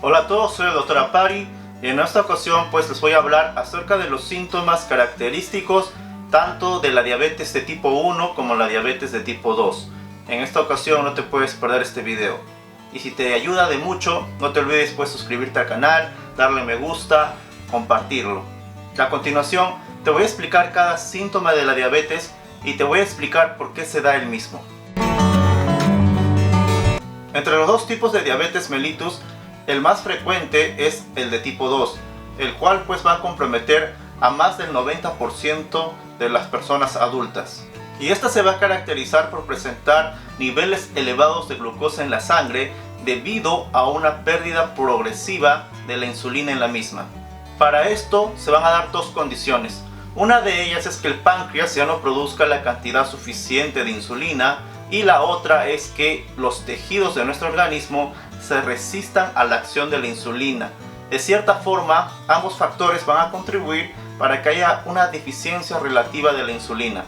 Hola a todos, soy el Dr. Apari y en esta ocasión pues les voy a hablar acerca de los síntomas característicos tanto de la diabetes de tipo 1 como la diabetes de tipo 2. En esta ocasión no te puedes perder este video. Y si te ayuda de mucho, no te olvides pues suscribirte al canal, darle me gusta, compartirlo. A continuación te voy a explicar cada síntoma de la diabetes y te voy a explicar por qué se da el mismo. Entre los dos tipos de diabetes mellitus, el más frecuente es el de tipo 2, el cual pues va a comprometer a más del 90% de las personas adultas. Y esta se va a caracterizar por presentar niveles elevados de glucosa en la sangre debido a una pérdida progresiva de la insulina en la misma. Para esto se van a dar dos condiciones. Una de ellas es que el páncreas ya no produzca la cantidad suficiente de insulina, y la otra es que los tejidos de nuestro organismo se resistan a la acción de la insulina. De cierta forma, ambos factores van a contribuir para que haya una deficiencia relativa de la insulina.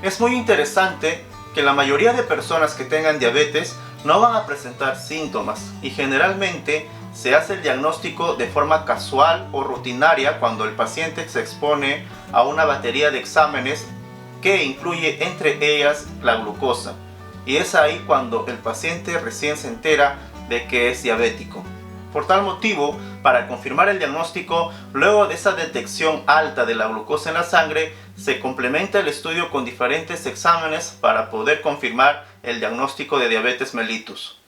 Es muy interesante que la mayoría de personas que tengan diabetes no van a presentar síntomas y generalmente se hace el diagnóstico de forma casual o rutinaria cuando el paciente se expone a una batería de exámenes que incluye entre ellas la glucosa. Y es ahí cuando el paciente recién se entera de que es diabético. Por tal motivo, para confirmar el diagnóstico, luego de esa detección alta de la glucosa en la sangre, se complementa el estudio con diferentes exámenes para poder confirmar el diagnóstico de diabetes mellitus.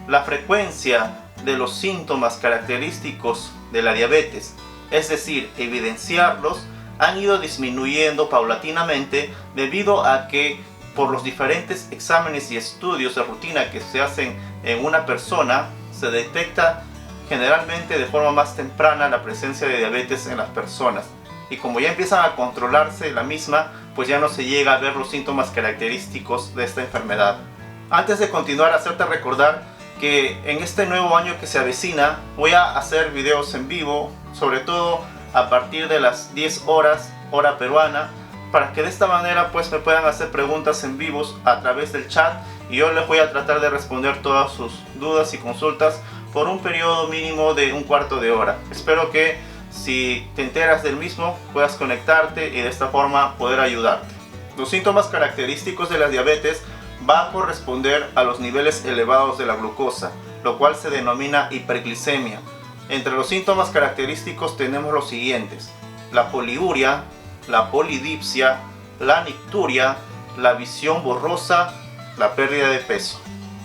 La frecuencia de los síntomas característicos de la diabetes, es decir, evidenciarlos, han ido disminuyendo paulatinamente debido a que por los diferentes exámenes y estudios de rutina que se hacen en una persona se detecta generalmente de forma más temprana la presencia de diabetes en las personas, y como ya empiezan a controlarse la misma, pues ya no se llega a ver los síntomas característicos de esta enfermedad. Antes de continuar, hacerte recordar que en este nuevo año que se avecina voy a hacer videos en vivo, sobre todo a partir de las 10 horas, hora peruana, para que de esta manera pues me puedan hacer preguntas en vivos a través del chat y yo les voy a tratar de responder todas sus dudas y consultas por un periodo mínimo de un cuarto de hora. Espero que si te enteras del mismo puedas conectarte y de esta forma poder ayudarte. Los síntomas característicos de la diabetes va a corresponder a los niveles elevados de la glucosa, lo cual se denomina hiperglicemia. Entre los síntomas característicos tenemos los siguientes: la poliuria, la polidipsia, la nicturia, la visión borrosa, la pérdida de peso.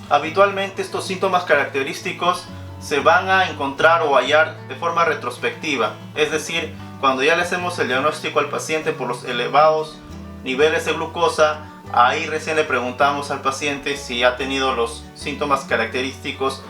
Habitualmente estos síntomas característicos se van a encontrar o hallar de forma retrospectiva, es decir, cuando ya le hacemos el diagnóstico al paciente por los elevados niveles de glucosa, ahí recién le preguntamos al paciente si ha tenido los síntomas característicos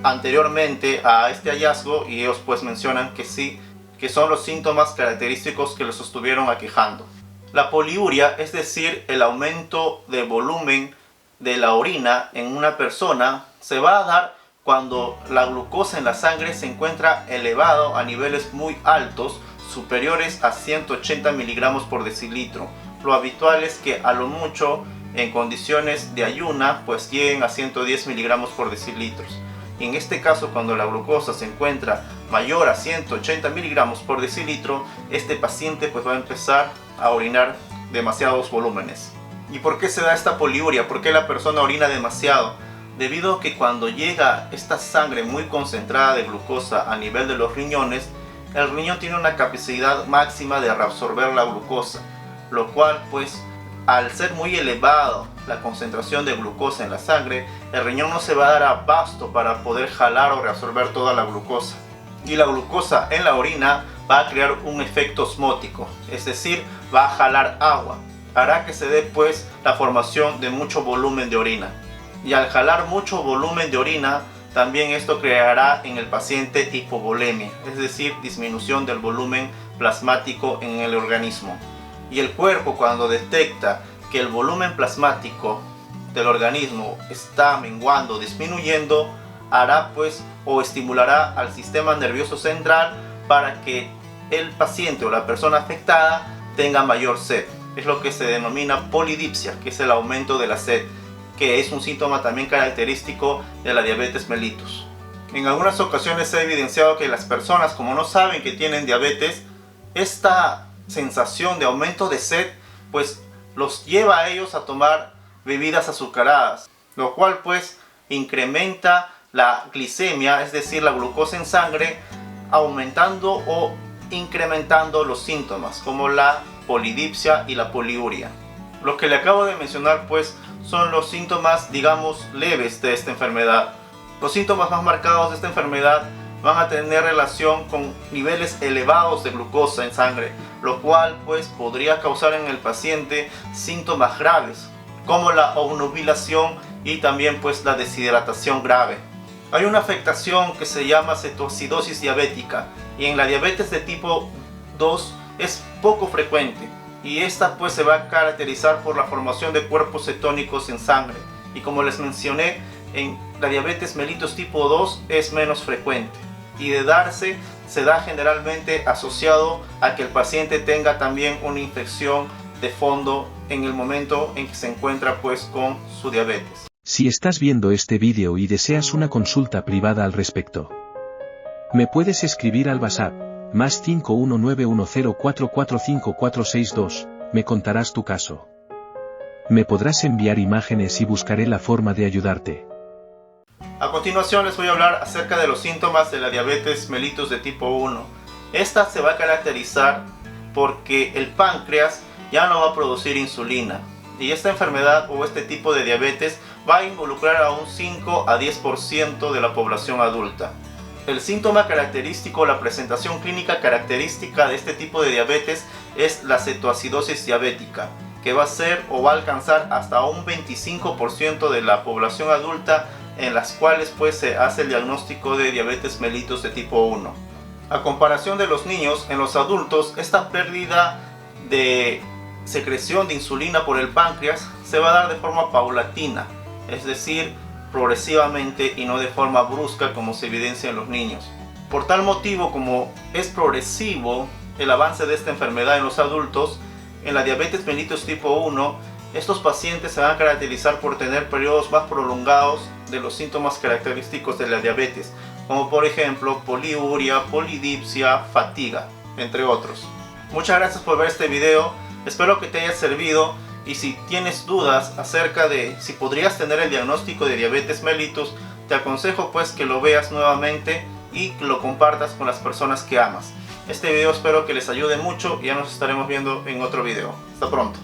anteriormente a este hallazgo y ellos pues mencionan que sí, que son los síntomas característicos que los estuvieron aquejando. La poliuria, es decir, el aumento de volumen de la orina en una persona, se va a dar cuando la glucosa en la sangre se encuentra elevado a niveles muy altos, superiores a 180 miligramos por decilitro. Lo habitual es que a lo mucho en condiciones de ayuna pues lleguen a 110 miligramos por decilitros. Y en este caso, cuando la glucosa se encuentra mayor a 180 miligramos por decilitro, este paciente pues va a empezar a orinar demasiados volúmenes. ¿Y por qué se da esta poliuria? ¿Por qué la persona orina demasiado? Debido a que cuando llega esta sangre muy concentrada de glucosa a nivel de los riñones, el riñón tiene una capacidad máxima de reabsorber la glucosa, lo cual pues al ser muy elevado la concentración de glucosa en la sangre, el riñón no se va a dar abasto para poder jalar o reabsorber toda la glucosa. Y la glucosa en la orina va a crear un efecto osmótico, es decir, va a jalar agua. Hará que se dé pues la formación de mucho volumen de orina. Y al jalar mucho volumen de orina, también esto creará en el paciente hipovolemia, es decir, disminución del volumen plasmático en el organismo. Y el cuerpo, cuando detecta que el volumen plasmático del organismo está menguando, disminuyendo, hará pues o estimulará al sistema nervioso central para que el paciente o la persona afectada tenga mayor sed. Es lo que se denomina polidipsia, que es el aumento de la sed. que es un síntoma también característico de la diabetes mellitus. En algunas ocasiones se ha evidenciado que las personas, como no saben que tienen diabetes, esta sensación de aumento de sed pues los lleva a ellos a tomar bebidas azucaradas, lo cual pues incrementa la glicemia, es decir, la glucosa en sangre, aumentando o incrementando los síntomas como la polidipsia y la poliuria. Lo que le acabo de mencionar pues son los síntomas, digamos, leves de esta enfermedad. Los síntomas más marcados de esta enfermedad van a tener relación con niveles elevados de glucosa en sangre, lo cual pues podría causar en el paciente síntomas graves como la obnubilación y también pues la deshidratación grave. Hay una afectación que se llama cetoacidosis diabética y en la diabetes de tipo 2 es poco frecuente, y esta pues se va a caracterizar por la formación de cuerpos cetónicos en sangre, y como les mencioné, en la diabetes mellitus tipo 2 es menos frecuente, y de darse se da generalmente asociado a que el paciente tenga también una infección de fondo en el momento en que se encuentra pues con su diabetes. Si estás viendo este vídeo y deseas una consulta privada al respecto, me puedes escribir al WhatsApp, más 51910445462, me contarás tu caso. Me podrás enviar imágenes y buscaré la forma de ayudarte. A continuación les voy a hablar acerca de los síntomas de la diabetes mellitus de tipo 1. Esta se va a caracterizar porque el páncreas ya no va a producir insulina, y esta enfermedad o este tipo de diabetes va a involucrar a un 5 a 10% de la población adulta. El síntoma característico, la presentación clínica característica de este tipo de diabetes es la cetoacidosis diabética, que va a ser o va a alcanzar hasta un 25% de la población adulta, en las cuales pues se hace el diagnóstico de diabetes mellitus de tipo 1. A comparación de los niños, en los adultos esta pérdida de secreción de insulina por el páncreas se va a dar de forma paulatina, es decir, progresivamente y no de forma brusca como se evidencia en los niños. Por tal motivo, como es progresivo el avance de esta enfermedad en los adultos, en la diabetes mellitus tipo 1, estos pacientes se van a caracterizar por tener periodos más prolongados de los síntomas característicos de la diabetes, como por ejemplo poliuria, polidipsia, fatiga, entre otros. Muchas gracias por ver este video, espero que te haya servido, y si tienes dudas acerca de si podrías tener el diagnóstico de diabetes mellitus, te aconsejo pues que lo veas nuevamente y lo compartas con las personas que amas. Este video espero que les ayude mucho y ya nos estaremos viendo en otro video. Hasta pronto.